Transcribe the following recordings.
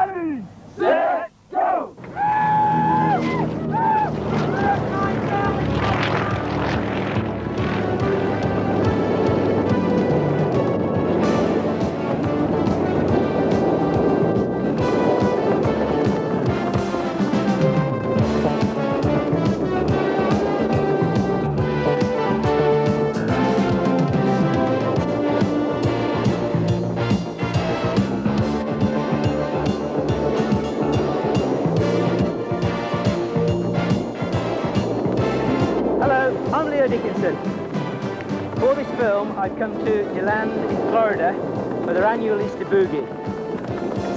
Ready, set, go! I'm Dickinson. For this film, I've come to DeLand in Florida for their annual Easter Boogie.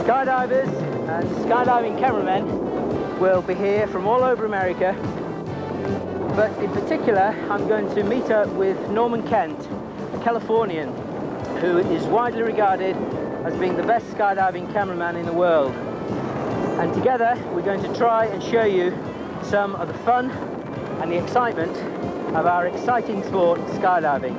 Skydivers and skydiving cameramen will be here from all over America, but in particular, I'm going to meet up with Norman Kent, a Californian, who is widely regarded as being the best skydiving cameraman in the world. And together, we're going to try and show you some of the fun and the excitement of our exciting sport, skydiving.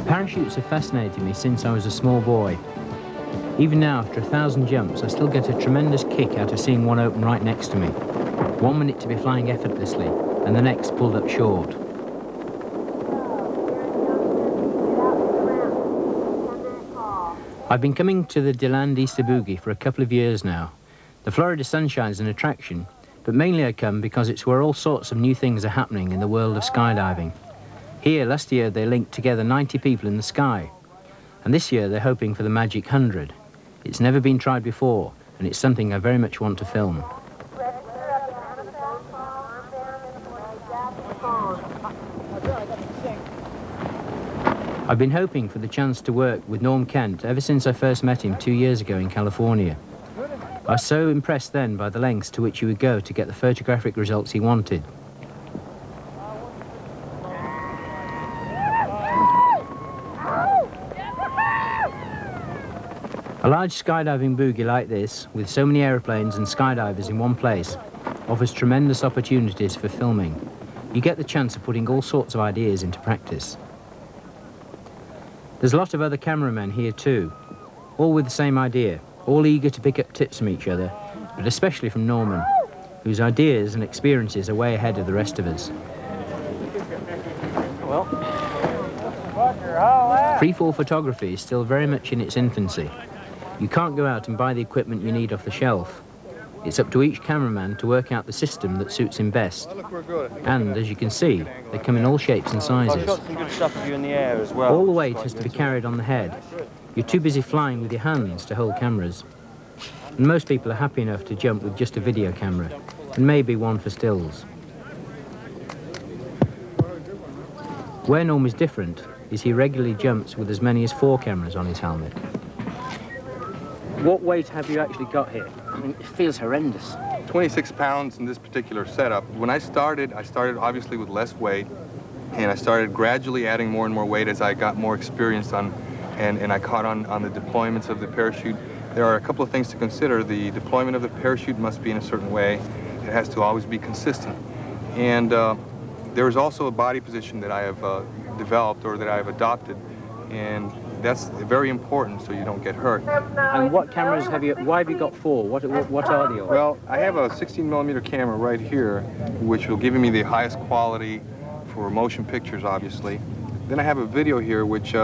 Parachutes have fascinated me since I was a small boy. Even now, after 1,000 jumps, I still get a tremendous kick out of seeing one open right next to me. 1 minute to be flying effortlessly, and the next pulled up short. I've been coming to the DeLand Easter Boogie for a couple of years now. The Florida sunshine is an attraction, but mainly I come because it's where all sorts of new things are happening in the world of skydiving. Here, last year, they linked together 90 people in the sky. And this year, they're hoping for the magic 100. It's never been tried before, and it's something I very much want to film. I've been hoping for the chance to work with Norm Kent ever since I first met him 2 years ago in California. I was so impressed then by the lengths to which he would go to get the photographic results he wanted. A large skydiving boogie like this, with so many aeroplanes and skydivers in one place, offers tremendous opportunities for filming. You get the chance of putting all sorts of ideas into practice. There's a lot of other cameramen here too, all with the same idea, all eager to pick up tips from each other, but especially from Norman, whose ideas and experiences are way ahead of the rest of us. Well, freefall photography is still very much in its infancy. You can't go out and buy the equipment you need off the shelf. It's up to each cameraman to work out the system that suits him best. And, as you can see, they come in all shapes and sizes. I've got some good stuff for you in the air as well. All the weight has to be carried on the head. You're too busy flying with your hands to hold cameras. And most people are happy enough to jump with just a video camera, and maybe one for stills. Where Norm is different is he regularly jumps with as many as 4 cameras on his helmet. What weight have you actually got here? I mean, it feels horrendous. 26 pounds in this particular setup. When I started obviously with less weight, and I started gradually adding more and more weight as I got more experience on, and I caught on the deployments of the parachute. There are a couple of things to consider. The deployment of the parachute must be in a certain way. It has to always be consistent. And there is also a body position that I have developed, or that I have adopted, and that's very important so you don't get hurt. And what cameras have you, why have you got 4? What are they all? Well, I have a 16mm camera right here, which will give me the highest quality for motion pictures, obviously. Then I have a video here, which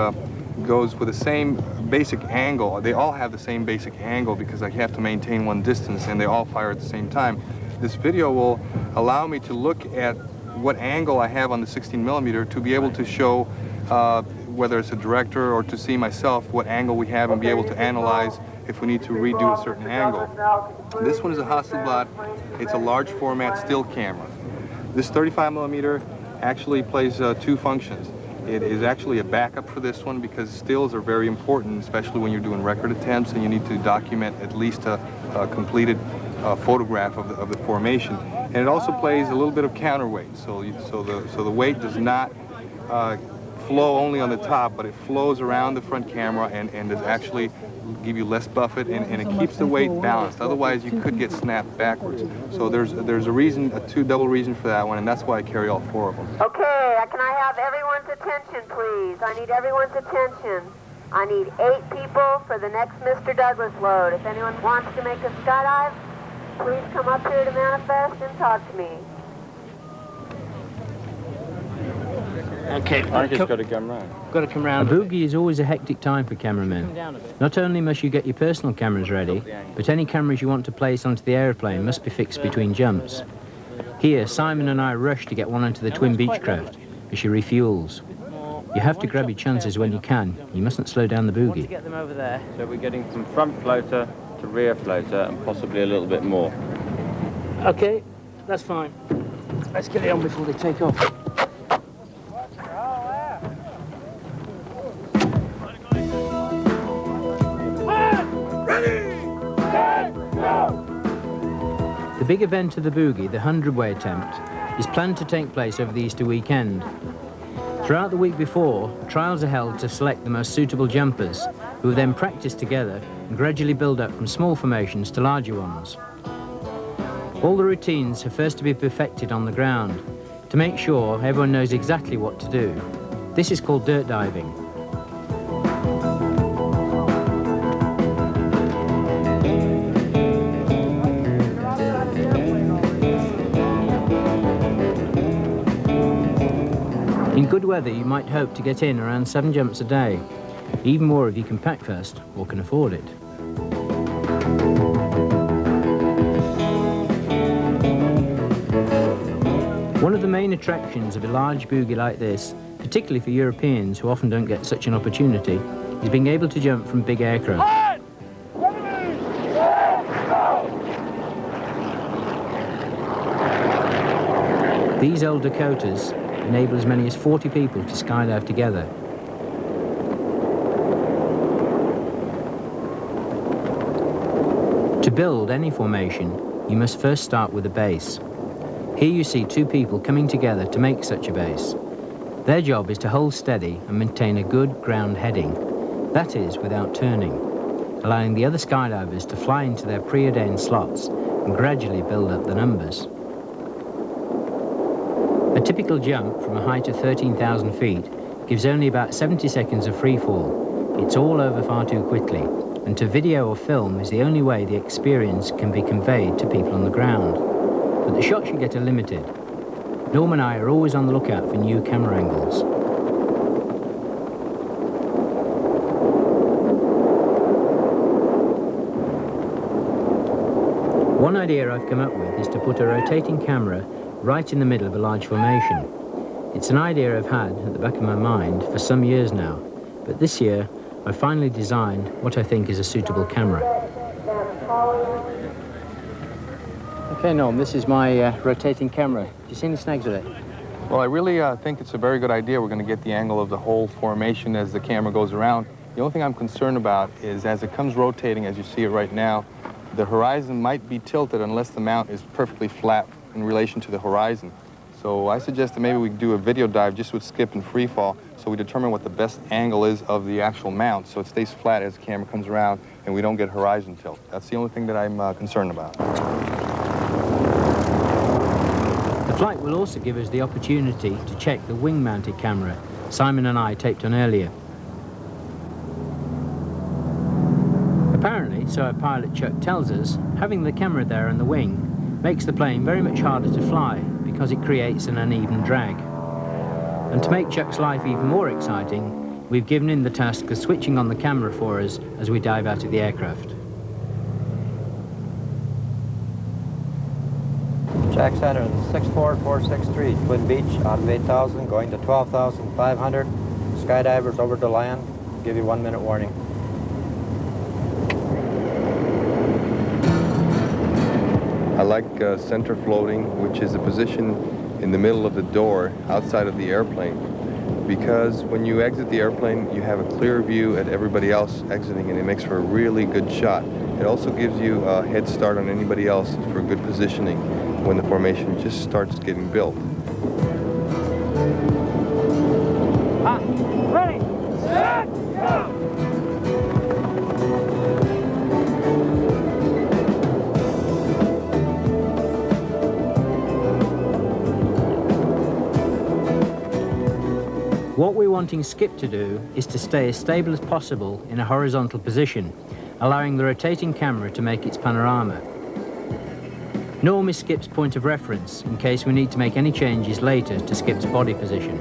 goes with the same basic angle. They all have the same basic angle because I have to maintain one distance and they all fire at the same time. This video will allow me to look at what angle I have on the 16mm to be able to show whether it's a director or to see myself what angle we have and be able to analyze if we need to redo a certain angle. This one is a Hasselblad. It's a large format still camera. This 35mm actually plays two functions. It is actually a backup for this one because stills are very important, especially when you're doing record attempts and you need to document at least a completed photograph of the formation. And it also plays a little bit of counterweight, so the weight does not flow only on the top, but it flows around the front camera and does actually give you less buffet and it keeps the weight balanced. Otherwise, you could get snapped backwards. So there's a reason, a double reason for that one, and that's why I carry all four of them. Okay, can I have everyone's attention, please? I need everyone's attention. I need 8 people for the next Mr. Douglas load. If anyone wants to make a skydive, please come up here to manifest and talk to me. Okay, I just got to come round. Got to come round. A boogie is always a hectic time for cameramen. Not only must you get your personal cameras ready, but any cameras you want to place onto the aeroplane must be fixed between jumps. Here, Simon and I rush to get one onto the twin Beechcraft as she refuels. You have to grab your chances when you can. You mustn't slow down the boogie. Get them over there. So we're getting from front floater to rear floater and possibly a little bit more. Okay, that's fine. Let's get it on before they take off. The big event of the boogie, the 100-way attempt, is planned to take place over the Easter weekend. Throughout the week before, trials are held to select the most suitable jumpers, who will then practice together and gradually build up from small formations to larger ones. All the routines have first to be perfected on the ground to make sure everyone knows exactly what to do. This is called dirt diving. In good weather, you might hope to get in around 7 jumps a day, even more if you can pack fast or can afford it. One of the main attractions of a large boogie like this, particularly for Europeans who often don't get such an opportunity, is being able to jump from big aircraft. These old Dakotas enable as many as 40 people to skydive together. To build any formation, you must first start with a base. Here you see 2 people coming together to make such a base. Their job is to hold steady and maintain a good ground heading, that is, without turning, allowing the other skydivers to fly into their preordained slots and gradually build up the numbers. A typical jump from a height of 13,000 feet gives only about 70 seconds of free fall. It's all over far too quickly, and to video or film is the only way the experience can be conveyed to people on the ground. But the shots you get are limited. Norm and I are always on the lookout for new camera angles. One idea I've come up with is to put a rotating camera right in the middle of a large formation. It's an idea I've had at the back of my mind for some years now, but this year I finally designed what I think is a suitable camera. Okay, Norm, this is my rotating camera. Do you see any snags with it? Well, I really think it's a very good idea. We're going to get the angle of the whole formation as the camera goes around. The only thing I'm concerned about is as it comes rotating, as you see it right now, the horizon might be tilted unless the mount is perfectly flat in relation to the horizon. So I suggest that maybe we do a video dive just with skip and free fall so we determine what the best angle is of the actual mount so it stays flat as the camera comes around and we don't get horizon tilt. That's the only thing that I'm concerned about. The flight will also give us the opportunity to check the wing-mounted camera Simon and I taped on earlier. Apparently, so our pilot Chuck tells us, having the camera there on the wing makes the plane very much harder to fly because it creates an uneven drag. And to make Chuck's life even more exciting, we've given him the task of switching on the camera for us as we dive out of the aircraft. Jack Center, 64463, Twin Beach, out of 8,000, going to 12,500. Skydivers over to land. Give you 1 minute warning. I like center floating, which is a position in the middle of the door outside of the airplane, because when you exit the airplane, you have a clear view at everybody else exiting, and it makes for a really good shot. It also gives you a head start on anybody else for good positioning when the formation just starts getting built. Ready, set, go! What we're wanting Skip to do is to stay as stable as possible in a horizontal position, allowing the rotating camera to make its panorama. Norm is Skip's point of reference in case we need to make any changes later to Skip's body position.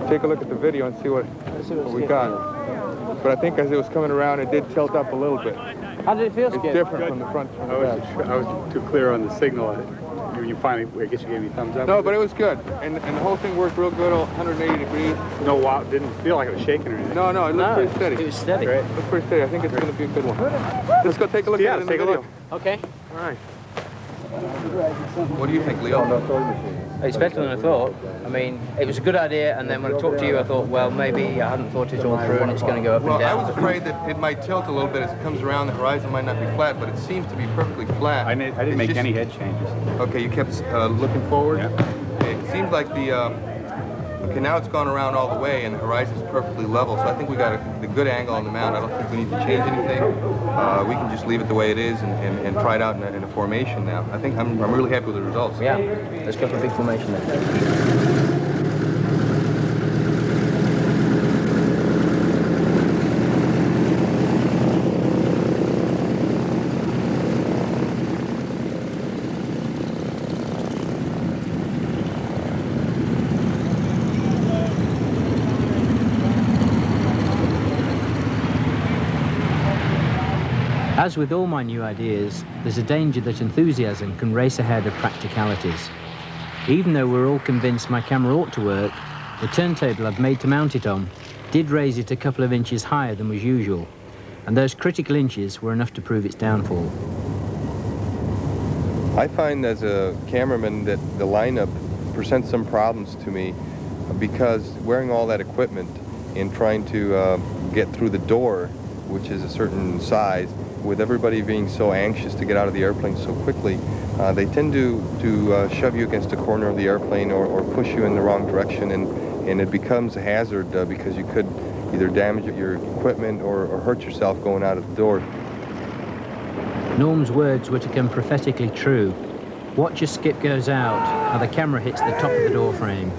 Take a look at the video and see what we got. But I think as it was coming around, it did tilt up a little bit. How did it feel, It's different from the front. I was too clear on the signal. You finally, I guess you gave me thumbs up. No, but it was good. And the whole thing worked real good, 180 degrees. No, wow, didn't feel like it was shaking or anything. No, it looked pretty steady. It was steady. Great. It looked pretty steady. I think it's going to be a good one. Let's go take a look at it in the take a video. look. Okay. All right. What do you think, Leo? It's better than I thought. I mean, it was a good idea, and then when I talked to you, I thought, well, maybe I hadn't thought it all through, and it's going to go up and Well, I down. was afraid that it might tilt a little bit as it comes around. The horizon might not be flat, but it seems to be perfectly flat. I didn't make any head changes. Okay, you kept looking forward? Yeah. It seems like the... okay, now it's gone around all the way, and the horizon's perfectly level, so I think we got a good angle on the mount. I don't think we need to change anything. We can just leave it the way it is and try it out in a formation now. I think I'm really happy with the results. Yeah, let's go for a big formation then. As with all my new ideas, there's a danger that enthusiasm can race ahead of practicalities. Even though we're all convinced my camera ought to work, the turntable I've made to mount it on did raise it a couple of inches higher than was usual, and those critical inches were enough to prove its downfall. I find as a cameraman that the lineup presents some problems to me because wearing all that equipment and trying to get through the door, which is a certain size, with everybody being so anxious to get out of the airplane so quickly, they tend to shove you against a corner of the airplane or push you in the wrong direction, and it becomes a hazard because you could either damage your equipment or hurt yourself going out of the door. Norm's words were to come prophetically true. Watch as Skip goes out, how the camera hits the top of the door frame.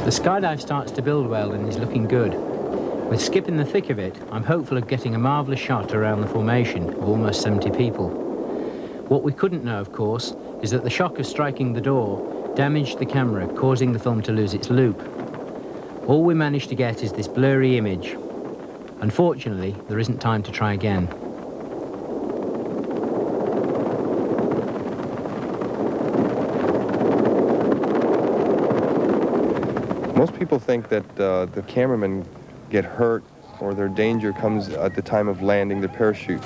The skydive starts to build well and is looking good. With Skip in the thick of it, I'm hopeful of getting a marvellous shot around the formation of almost 70 people. What we couldn't know, of course, is that the shock of striking the door damaged the camera, causing the film to lose its loop. All we managed to get is this blurry image. Unfortunately, there isn't time to try again. Most people think that the cameramen get hurt or their danger comes at the time of landing the parachute.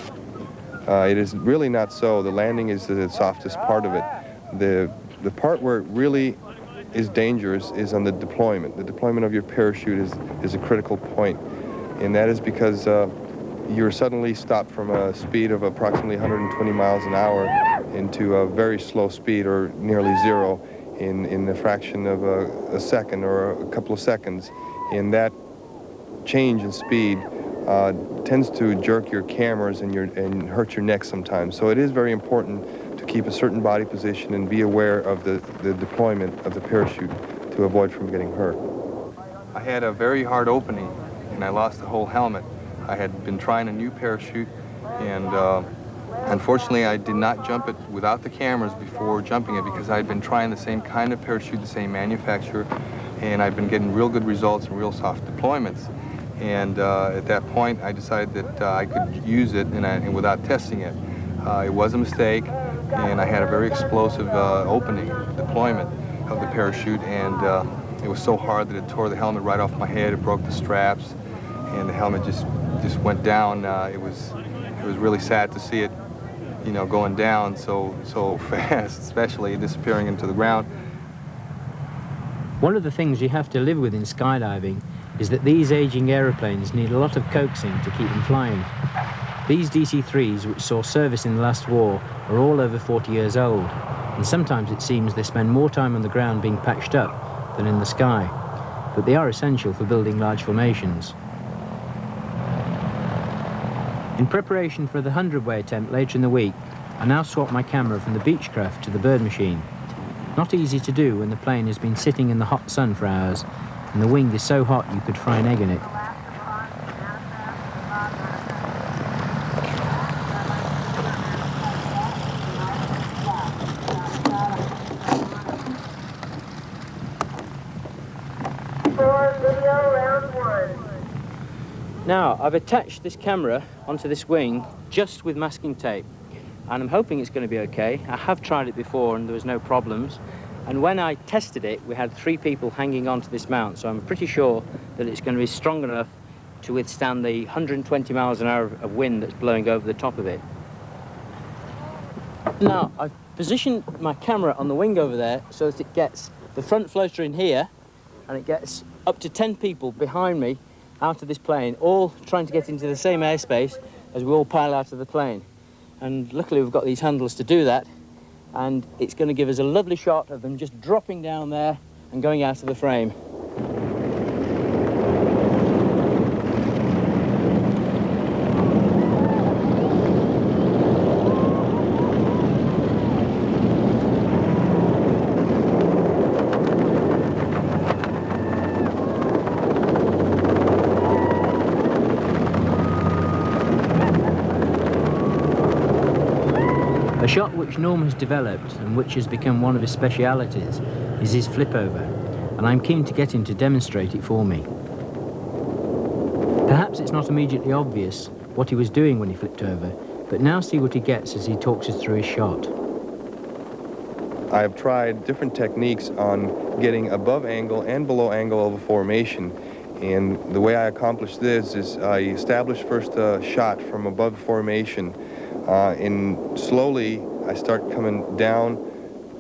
It is really not so. The landing is the softest part of it. The part where it really is dangerous is on the deployment. The deployment of your parachute is a critical point, and that is because you're suddenly stopped from a speed of approximately 120 miles an hour into a very slow speed, or nearly zero, in a fraction of a second or a couple of seconds. And that change in speed tends to jerk your cameras and hurt your neck sometimes. So it is very important to keep a certain body position and be aware of the deployment of the parachute to avoid from getting hurt. I had a very hard opening and I lost the whole helmet. I had been trying a new parachute, and unfortunately I did not jump it without the cameras before jumping it, because I had been trying the same kind of parachute, the same manufacturer, and I've been getting real good results and real soft deployments. And at that point, I decided that I could use it and without testing it. It was a mistake, and I had a very explosive opening deployment of the parachute, and it was so hard that it tore the helmet right off my head. It broke the straps, and the helmet just went down. It was really sad to see it, you know, going down so fast, especially disappearing into the ground. One of the things you have to live with in skydiving is that these aging aeroplanes need a lot of coaxing to keep them flying. These DC-3s, which saw service in the last war, are all over 40 years old, and sometimes it seems they spend more time on the ground being patched up than in the sky. But they are essential for building large formations. In preparation for the 100-way attempt later in the week, I now swap my camera from the Beechcraft to the Bird machine. Not easy to do when the plane has been sitting in the hot sun for hours, and the wing is so hot you could fry an egg in it. Now, I've attached this camera onto this wing just with masking tape, and I'm hoping it's going to be okay. I have tried it before and there was no problems. And when I tested it, we had 3 people hanging onto this mount, so I'm pretty sure that it's going to be strong enough to withstand the 120 miles an hour of wind that's blowing over the top of it. Now, I've positioned my camera on the wing over there so that it gets the front floater in here, and it gets up to 10 people behind me out of this plane, all trying to get into the same airspace as we all pile out of the plane. And luckily we've got these handles to do that, and it's going to give us a lovely shot of them just dropping down there and going out of the frame. A shot which Norm has developed and which has become one of his specialities is his flip over, and I'm keen to get him to demonstrate it for me. Perhaps it's not immediately obvious what he was doing when he flipped over, but now see what he gets as he talks us through his shot. I have tried different techniques on getting above angle and below angle of a formation, and the way I accomplish this is I establish first a shot from above formation, and slowly I start coming down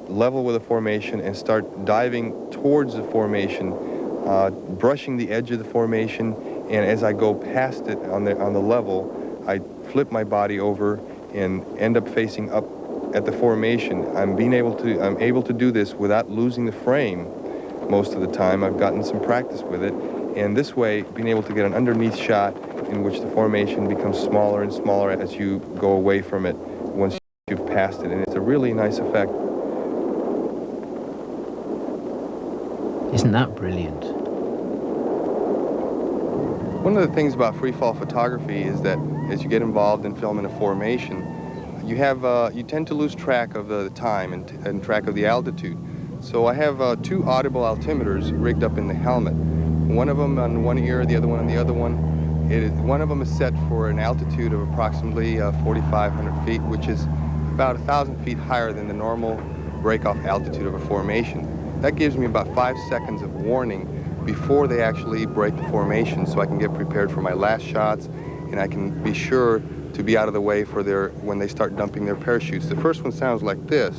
level with the formation and start diving towards the formation, brushing the edge of the formation, and as I go past it on the level, I flip my body over and end up facing up at the formation. I'm able to do this without losing the frame most of the time. I've gotten some practice with it, and this way being able to get an underneath shot in which the formation becomes smaller and smaller as you go away from it once you've passed it, and it's a really nice effect. Isn't that brilliant? One of the things about free fall photography is that as you get involved in filming a formation, you tend to lose track of the time and track of the altitude. So I have 2 audible altimeters rigged up in the helmet. One of them on one ear, the other one on the other one. One of them is set for an altitude of approximately 4,500 feet, which is about 1,000 feet higher than the normal break-off altitude of a formation. That gives me about 5 seconds of warning before they actually break the formation, so I can get prepared for my last shots, and I can be sure to be out of the way for when they start dumping their parachutes. The first one sounds like this.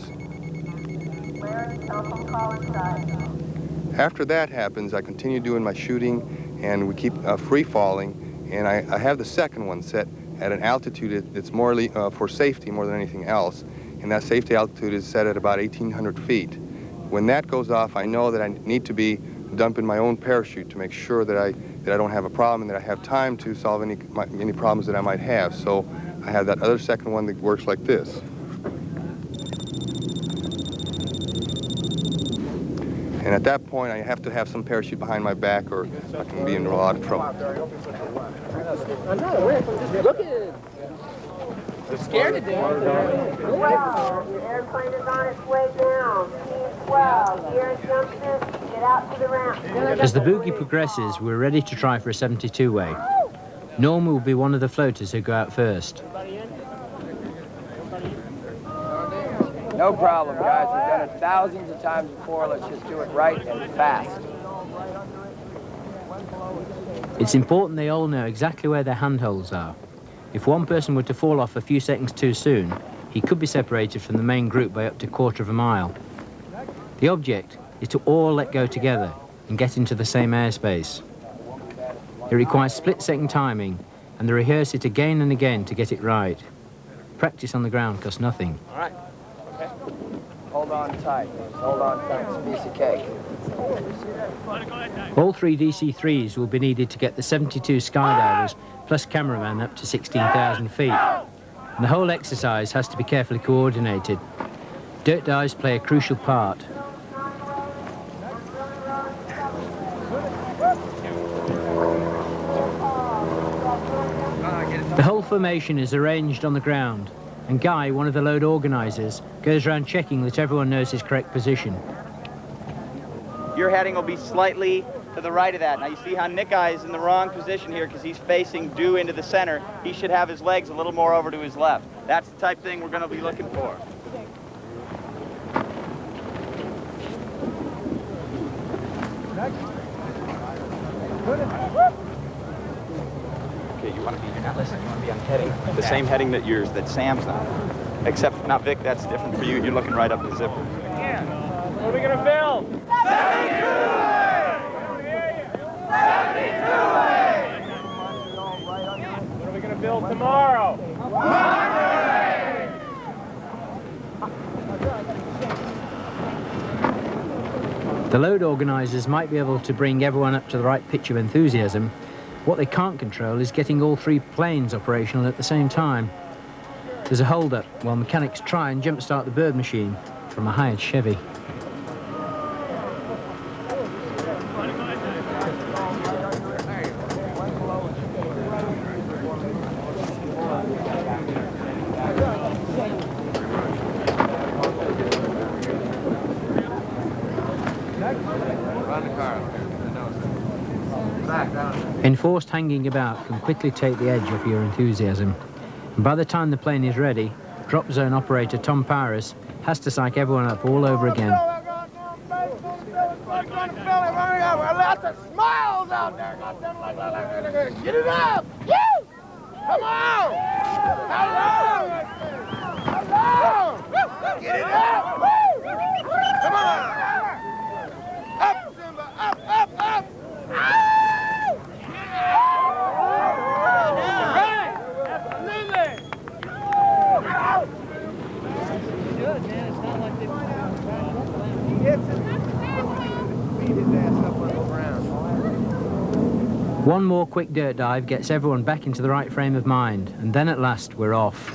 After that happens, I continue doing my shooting, and we keep free falling, and I have the second one set at an altitude that's more for safety more than anything else, and that safety altitude is set at about 1,800 feet. When that goes off, I know that I need to be dumping my own parachute to make sure that I don't have a problem and that I have time to solve any problems that I might have. So I have that other second one that works like this. And at that point, I have to have some parachute behind my back, or I can be in a lot of trouble. Look at it. They're scared to death. Well, your airplane is on its way down. Team 12, here jumps in, get out to the ramp. As the boogie progresses, we're ready to try for a 72-way. Norm will be one of the floaters who go out first. No problem, guys. We've done it thousands of times before. Let's just do it right and fast. It's important they all know exactly where their handholds are. If one person were to fall off a few seconds too soon, he could be separated from the main group by up to 1/4 of a mile. The object is to all let go together and get into the same airspace. It requires split-second timing, and they rehearse it again and again to get it right. Practice on the ground costs nothing. All right. Okay. Hold on tight. Hold on tight. It's a piece of cake. All 3 DC-3s will be needed to get the 72 skydivers plus cameraman up to 16,000 feet. And the whole exercise has to be carefully coordinated. Dirt dives play a crucial part. The whole formation is arranged on the ground, and Guy, one of the load organisers, goes around checking that everyone knows his correct position. Your heading will be slightly to the right of that. Now you see how Nick Eye is in the wrong position here because he's facing due into the center. He should have his legs a little more over to his left. That's the type of thing we're going to be looking for. Okay, you want to be, you're not listening, you want to be on heading. The same heading that Sam's on. Except, now Vic, that's different for you. You're looking right up the zipper. What are we going to film? 72-way! 72-way! What are we going to build tomorrow? One-way! The load organisers might be able to bring everyone up to the right pitch of enthusiasm. What they can't control is getting all 3 planes operational at the same time. There's a hold-up while mechanics try and jump-start the bird machine from a hired Chevy. Enforced hanging about can quickly take the edge off your enthusiasm. And by the time the plane is ready, drop zone operator Tom Paris has to psych everyone up all over again. Lots of smiles out there. Get it up! Woo! Come on! Hello! Hello! Get it up! Woo! Come on! Up, Simba! Up, up, up! Ow! Right! Absolutely! Good, man. It's not like they... He hits it. Beat his ass up on the ground. One more quick dirt dive gets everyone back into the right frame of mind, and then at last we're off.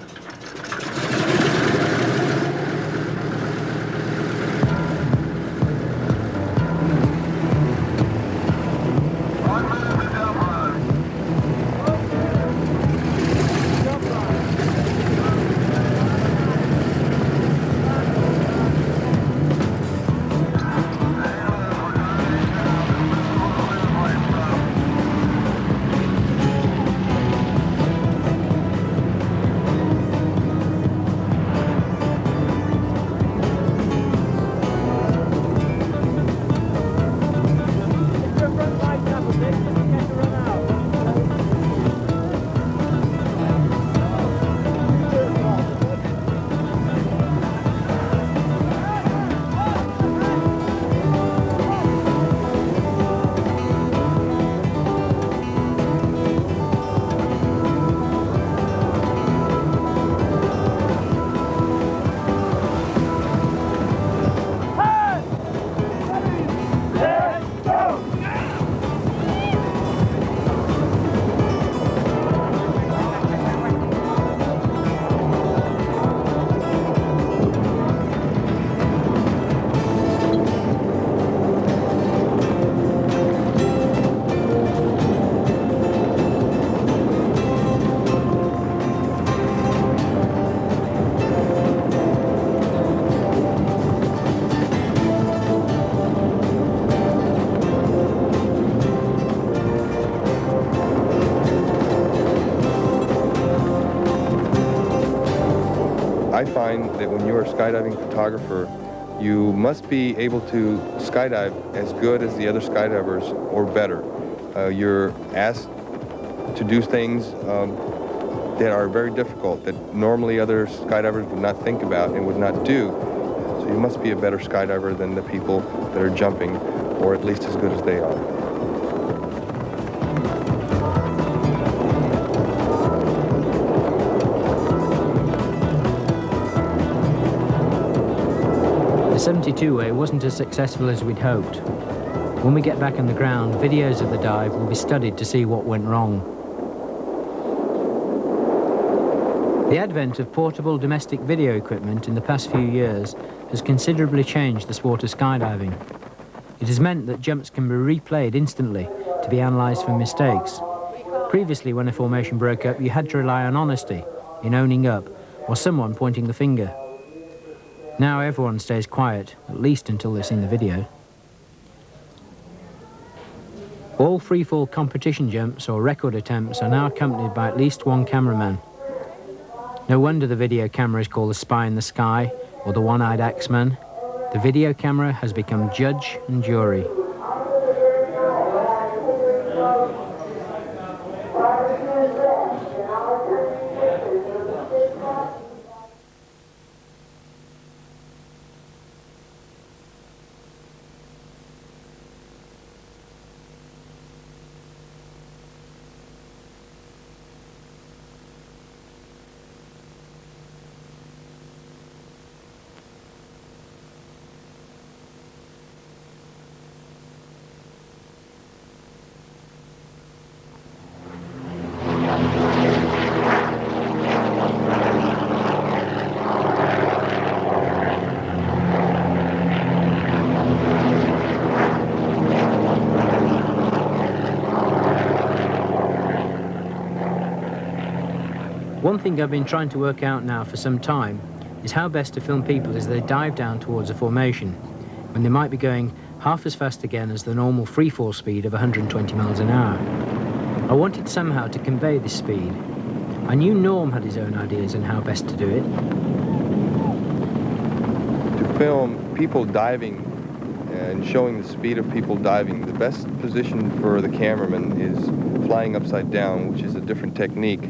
I find that when you're a skydiving photographer, you must be able to skydive as good as the other skydivers or better. You're asked to do things that are very difficult that normally other skydivers would not think about and would not do. So you must be a better skydiver than the people that are jumping, or at least as good as they are. The 72-way wasn't as successful as we'd hoped. When we get back on the ground, videos of the dive will be studied to see what went wrong. The advent of portable domestic video equipment in the past few years has considerably changed the sport of skydiving. It has meant that jumps can be replayed instantly to be analysed for mistakes. Previously, when a formation broke up, you had to rely on honesty, in owning up, or someone pointing the finger. Now everyone stays quiet, at least until they've seen the video. All freefall competition jumps or record attempts are now accompanied by at least one cameraman. No wonder the video camera is called the spy in the sky or the one-eyed axeman. The video camera has become judge and jury. One thing I've been trying to work out now for some time is how best to film people as they dive down towards a formation, when they might be going half as fast again as the normal freefall speed of 120 miles an hour. I wanted somehow to convey this speed. I knew Norm had his own ideas on how best to do it. To film people diving and showing the speed of people diving, the best position for the cameraman is flying upside down, which is a different technique.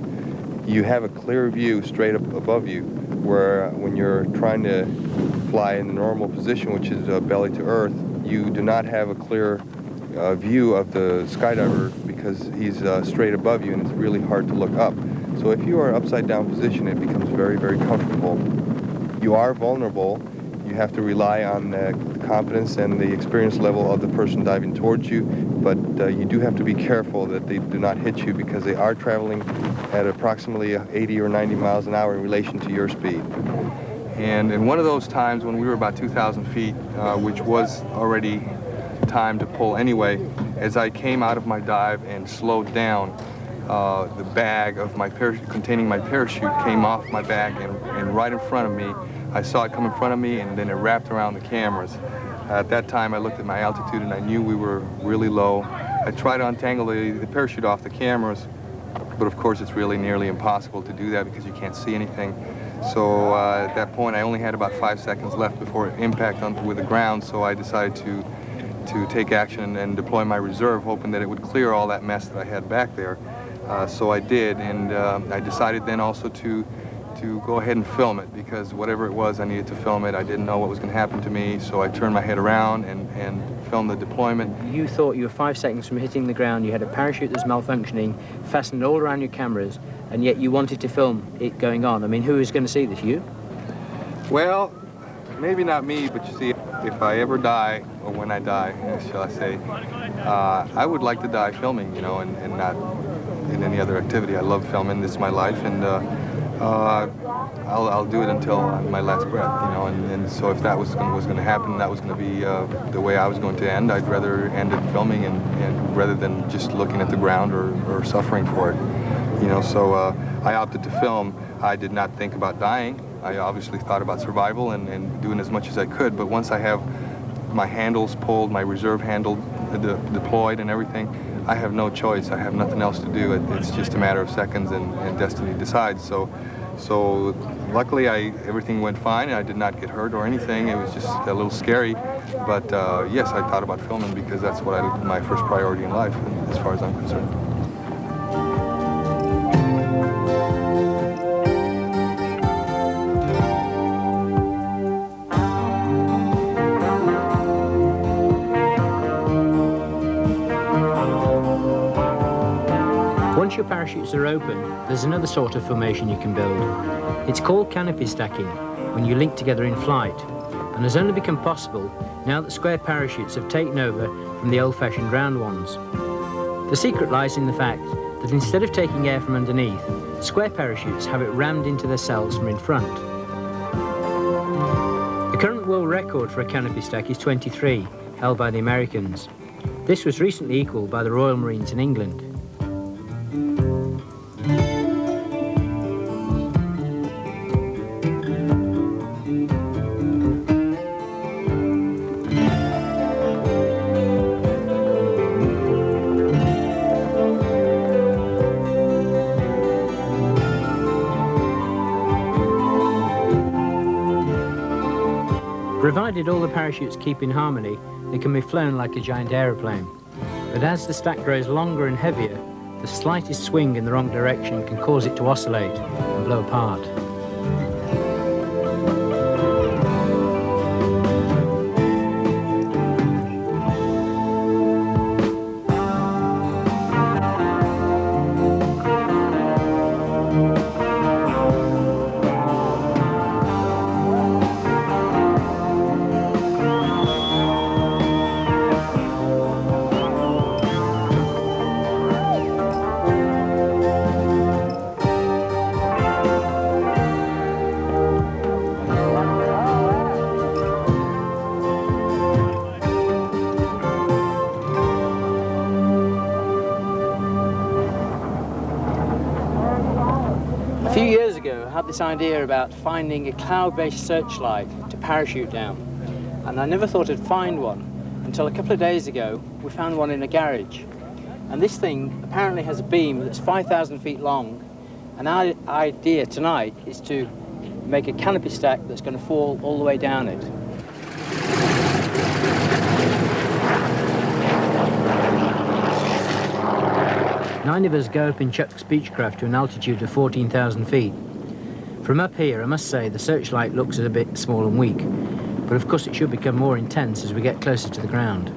You have a clear view straight up above you, where when you're trying to fly in the normal position, which is belly to earth, you do not have a clear view of the skydiver because he's straight above you and it's really hard to look up. So if you are in an upside down position, it becomes very, very comfortable. You are vulnerable. You have to rely on the competence and the experience level of the person diving towards you, but you do have to be careful that they do not hit you because they are traveling at approximately 80 or 90 miles an hour in relation to your speed. And in one of those times when we were about 2,000 feet, which was already time to pull anyway, as I came out of my dive and slowed down, the bag of my parachute, containing my parachute, came off my back and right in front of me. I saw it come in front of me and then it wrapped around the cameras. At that time I looked at my altitude and I knew we were really low. I tried to untangle the parachute off the cameras, but of course it's really nearly impossible to do that because you can't see anything. So at that point I only had about 5 seconds left before impact with the ground, so I decided to take action and deploy my reserve, hoping that it would clear all that mess that I had back there. So I did, and I decided then also to go ahead and film it, because whatever it was, I needed to film it. I didn't know what was going to happen to me, so I turned my head around and filmed the deployment. You thought you were 5 seconds from hitting the ground, you had a parachute that's malfunctioning, fastened all around your cameras, and yet you wanted to film it going on. I mean, who is going to see this, you? Well, maybe not me, but you see, if I ever die, or when I die, shall I say, I would like to die filming, you know, and not in any other activity. I love filming. This is my life, and I'll do it until my last breath, you know, and so if that was going to happen, that was going to be the way I was going to end. I'd rather end it filming and rather than just looking at the ground or suffering for it, you know. So I opted to film. I did not think about dying. I obviously thought about survival and doing as much as I could, but once I have my handles pulled, my reserve handle deployed and everything, I have no choice. I have nothing else to do. It's just a matter of seconds, and destiny decides. So Luckily, everything went fine, and I did not get hurt or anything. It was just a little scary, but yes, I thought about filming because that's what my first priority in life, as far as I'm concerned. Once your parachutes are open, there's another sort of formation you can build. It's called canopy stacking, when you link together in flight, and has only become possible now that square parachutes have taken over from the old-fashioned round ones. The secret lies in the fact that instead of taking air from underneath, square parachutes have it rammed into their cells from in front. The current world record for a canopy stack is 23, held by the Americans. This was recently equalled by the Royal Marines in England. Provided all the parachutes keep in harmony, they can be flown like a giant aeroplane. But as the stack grows longer and heavier, the slightest swing in the wrong direction can cause it to oscillate and blow apart. A few years ago, I had this idea about finding a cloud-based searchlight to parachute down, and I never thought I'd find one until a couple of days ago we found one in a garage. And this thing apparently has a beam that's 5,000 feet long, and our idea tonight is to make a canopy stack that's going to fall all the way down it. Nine of us go up in Chuck's Beechcraft to an altitude of 14,000 feet. From up here, I must say, the searchlight looks a bit small and weak, but of course it should become more intense as we get closer to the ground.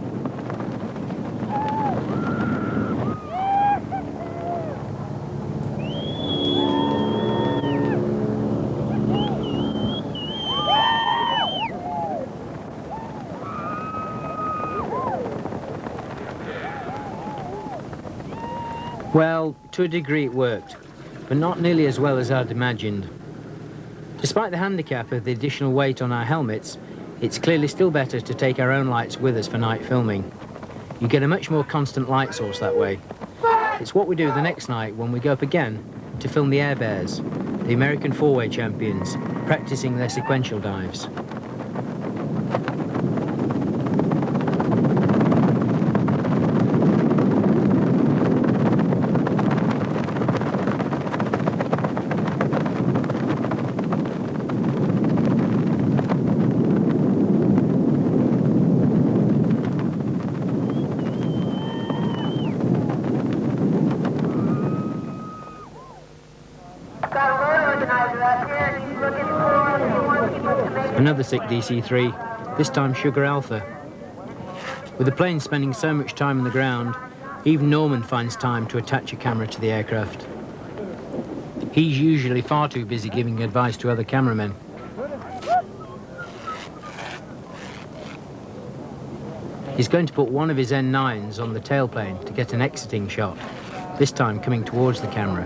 Well, to a degree it worked, but not nearly as well as I'd imagined. Despite the handicap of the additional weight on our helmets, it's clearly still better to take our own lights with us for night filming. You get a much more constant light source that way. It's what we do the next night when we go up again to film the Air Bears, the American four-way champions, practicing their sequential dives. Another sick DC-3, this time Sugar Alpha. With the plane spending so much time on the ground, even Norman finds time to attach a camera to the aircraft. He's usually far too busy giving advice to other cameramen. He's going to put one of his N9s on the tailplane to get an exiting shot, this time coming towards the camera.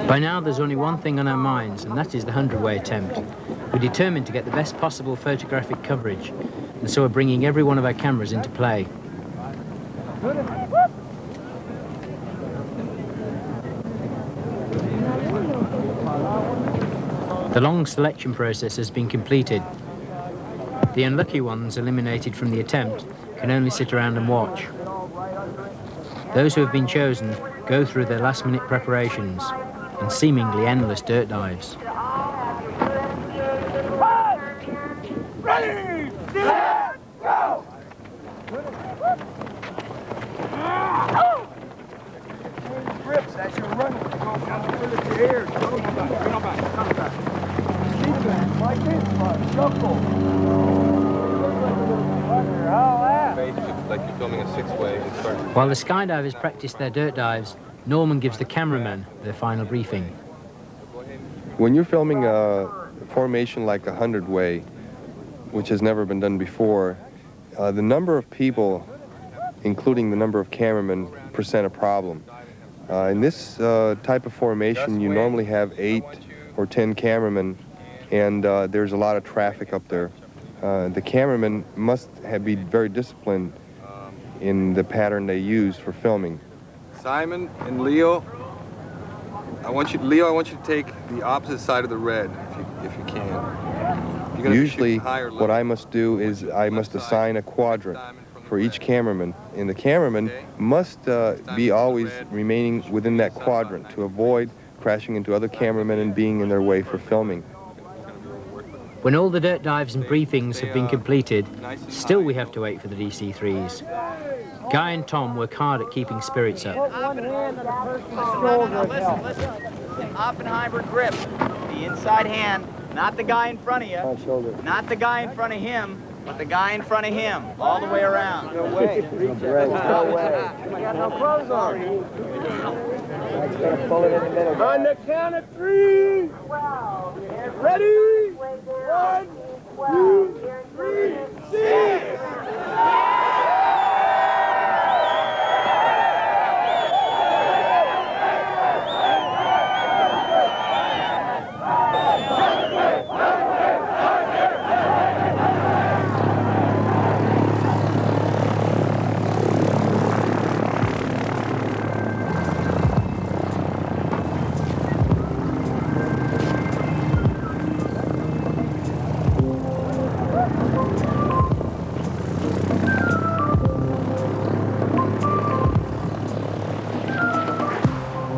By now there's only one thing on our minds, and that is the 100-way attempt. We're determined to get the best possible photographic coverage, and so we're bringing every one of our cameras into play. The long selection process has been completed. The unlucky ones eliminated from the attempt can only sit around and watch. Those who have been chosen go through their last-minute preparations and seemingly endless dirt dives. Ready, set, go! Grips as you're running. Go down through the air. Go back. Keep that like this, shuffle. It's like you're filming a six-way. While the skydivers practice their dirt dives, Norman gives the cameramen their final briefing. When you're filming a formation like a 100-way, which has never been done before, the number of people, including the number of cameramen, present a problem. In this type of formation, you normally have 8 or 10 cameramen, and there's a lot of traffic up there. The cameramen must be very disciplined in the pattern they use for filming. Simon and Leo, I want you to take the opposite side of the red, if you can. Usually, what I must do is I must assign a quadrant for each cameraman, and the cameraman must be always remaining within that quadrant to avoid crashing into other cameramen and being in their way for filming. When all the dirt dives and briefings have been completed, still we have to wait for the DC-3s. Guy and Tom work hard at keeping spirits up. Listen. Oppenheimer grip. The inside hand, not the guy in front of you. Not the guy in front of him, but the guy in front of him. All the way around. No way. No way. You got no clothes on. Pull it in the middle. On the count of 3. Ready? 1, 2, 3, 6.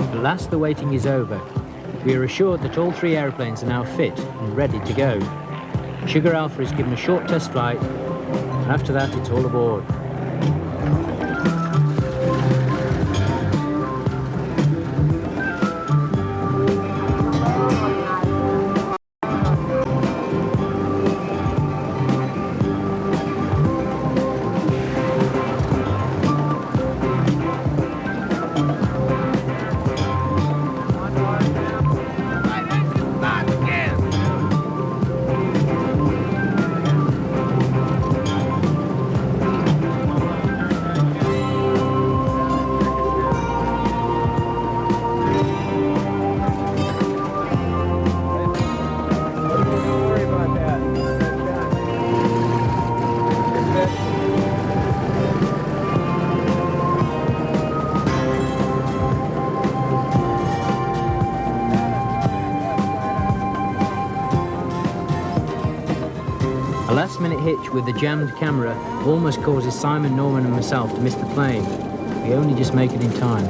At last the waiting is over. We are assured that all 3 aeroplanes are now fit and ready to go. Sugar Alpha is given a short test flight, and after that it's all aboard. A last-minute hitch with the jammed camera almost causes Simon, Norman and myself to miss the plane. We only just make it in time.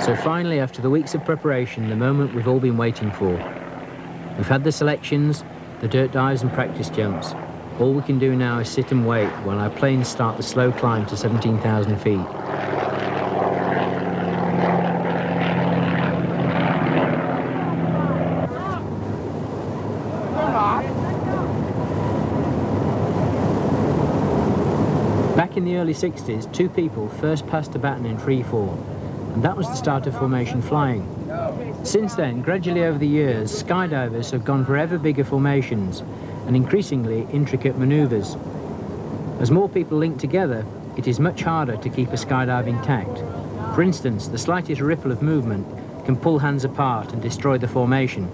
So finally, after the weeks of preparation, the moment we've all been waiting for. We've had the selections, the dirt dives and practice jumps. All we can do now is sit and wait while our planes start the slow climb to 17,000 feet. Back in the early 60s, 2 people first passed a baton in free fall, and that was the start of formation flying. Since then, gradually over the years, skydivers have gone for ever bigger formations, and increasingly intricate maneuvers. As more people link together, it is much harder to keep a skydive intact. For instance, the slightest ripple of movement can pull hands apart and destroy the formation.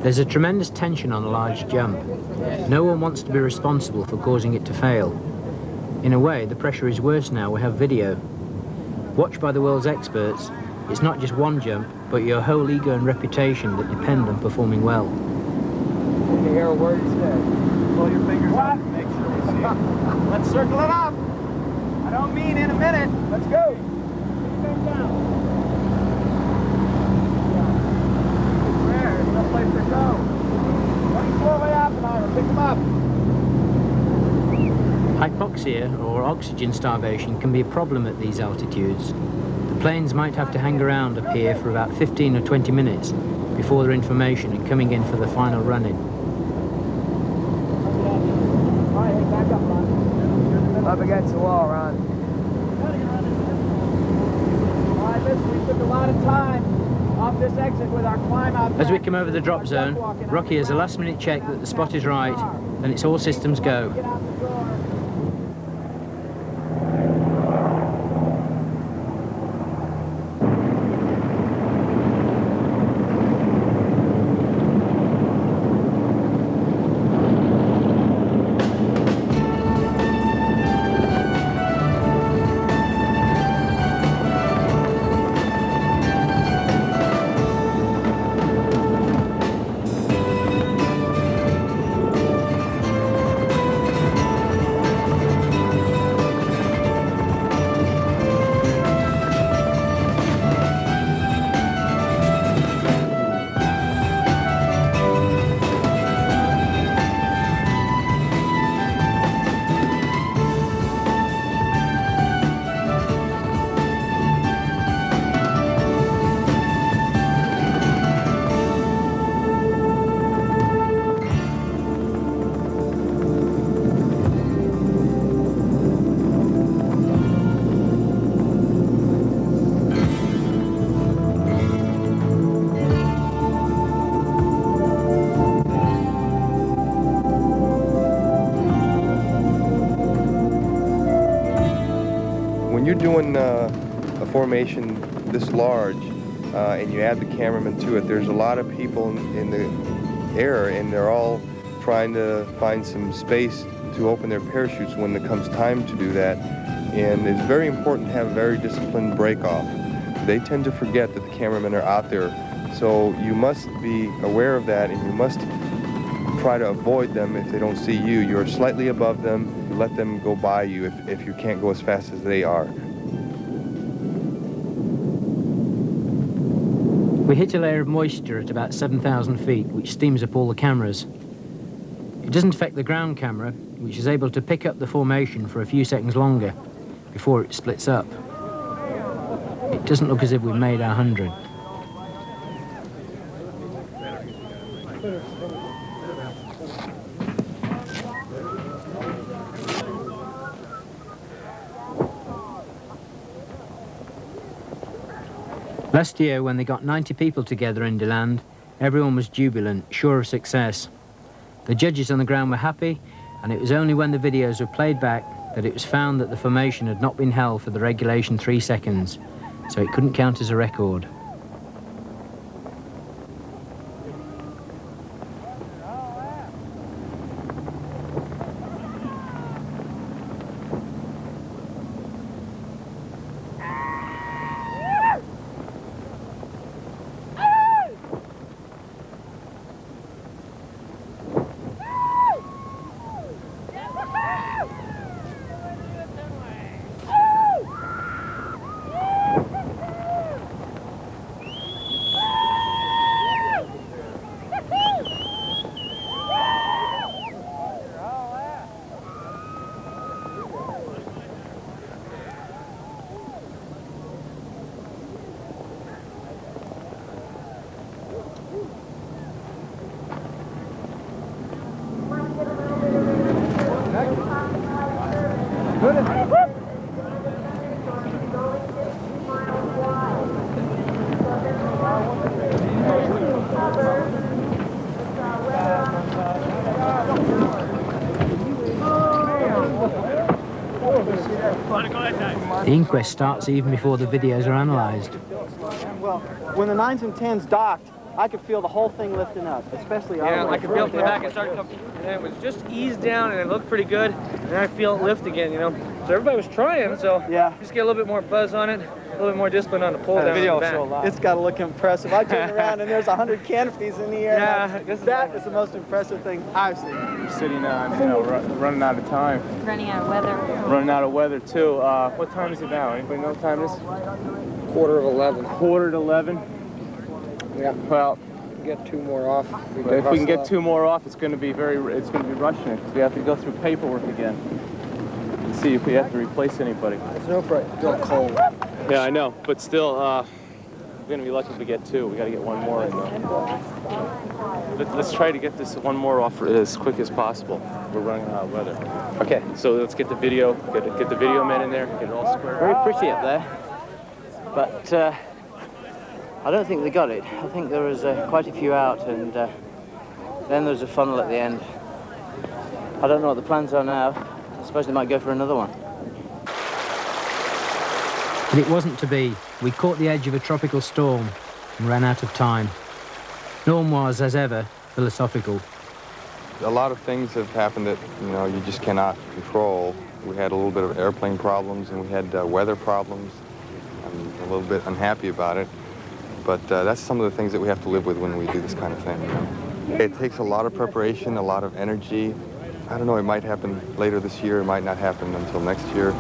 There's a tremendous tension on a large jump. No one wants to be responsible for causing it to fail. In a way, the pressure is worse now we have video. Watched by the world's experts, it's not just one jump, but your whole ego and reputation that depend on performing well. You hear a word said. Pull your fingers up and make sure we see it. Let's circle it up. I don't mean in a minute. Let's go. There's no place to go. Run slowly up and I will pick them up. Hypoxia, or oxygen starvation, can be a problem at these altitudes. The planes might have to hang around up here for about 15 or 20 minutes before their information and coming in for the final run-in. Back up, Ron. Up against the wall, Ron. All right, listen, we took a lot of time off this exit with our climb out. As we come over the drop zone, Rocky has a last-minute check that the spot is right, and it's all systems go. Get out the door. When you're doing a formation this large and you add the cameraman to it, there's a lot of people in the air and they're all trying to find some space to open their parachutes when it comes time to do that. And it's very important to have a very disciplined break-off. They tend to forget that the cameramen are out there, so you must be aware of that and you must try to avoid them if they don't see you. You're slightly above them. You let them go by you if you can't go as fast as they are. We hit a layer of moisture at about 7,000 feet, which steams up all the cameras. It doesn't affect the ground camera, which is able to pick up the formation for a few seconds longer before it splits up. It doesn't look as if we've made our 100. Last year, when they got 90 people together in DeLand, everyone was jubilant, sure of success. The judges on the ground were happy, and it was only when the videos were played back that it was found that the formation had not been held for the regulation 3 seconds, so it couldn't count as a record. The inquest starts even before the videos are analysed. Well, when the 9s and 10s docked, I could feel the whole thing lifting up, especially yeah, I could feel it from the back. It started coming, and then it was just eased down, and it looked pretty good. And then I feel it lift again, you know. So everybody was trying, so yeah, just get a little bit more buzz on it, a little bit more discipline on the pull down. The video the back. so loud. It's got to look impressive. I turn around and there's 100 canopies in the air. Yeah, that is the most impressive thing I've seen. We're sitting on, you know, running out of time. Running out of weather. Running out of weather too. What time is it now? Anybody know what time it is? 11:15. 11:45. Yeah. Well, get 2 more off. If we can get 2 more off, it's going to be rushing it because we have to go through paperwork again and see if we have to replace anybody. It's no problem. Still cold. Yeah, I know, but still, we're going to be lucky if we get 2. We got to get 1 more in though. Let's try to get this 1 more off as quick as possible. We're running out of weather. Okay. So let's get the video, get the video men in there, get it all squared. Very pretty up there, but I don't think they got it. I think there was quite a few out, and then there's a funnel at the end. I don't know what the plans are now. I suppose they might go for another one. But it wasn't to be. We caught the edge of a tropical storm and ran out of time. Norm was, as ever, philosophical. A lot of things have happened that, you know, you just cannot control. We had a little bit of airplane problems, and we had weather problems. I'm a little bit unhappy about it. But that's some of the things that we have to live with when we do this kind of thing. You know? It takes a lot of preparation, a lot of energy. I don't know, it might happen later this year, it might not happen until next year.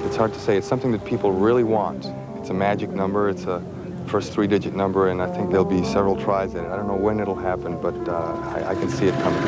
It's hard to say. It's something that people really want. It's a magic number, it's a first 3-digit number, and I think there'll be several tries at it. I don't know when it'll happen, but I can see it coming.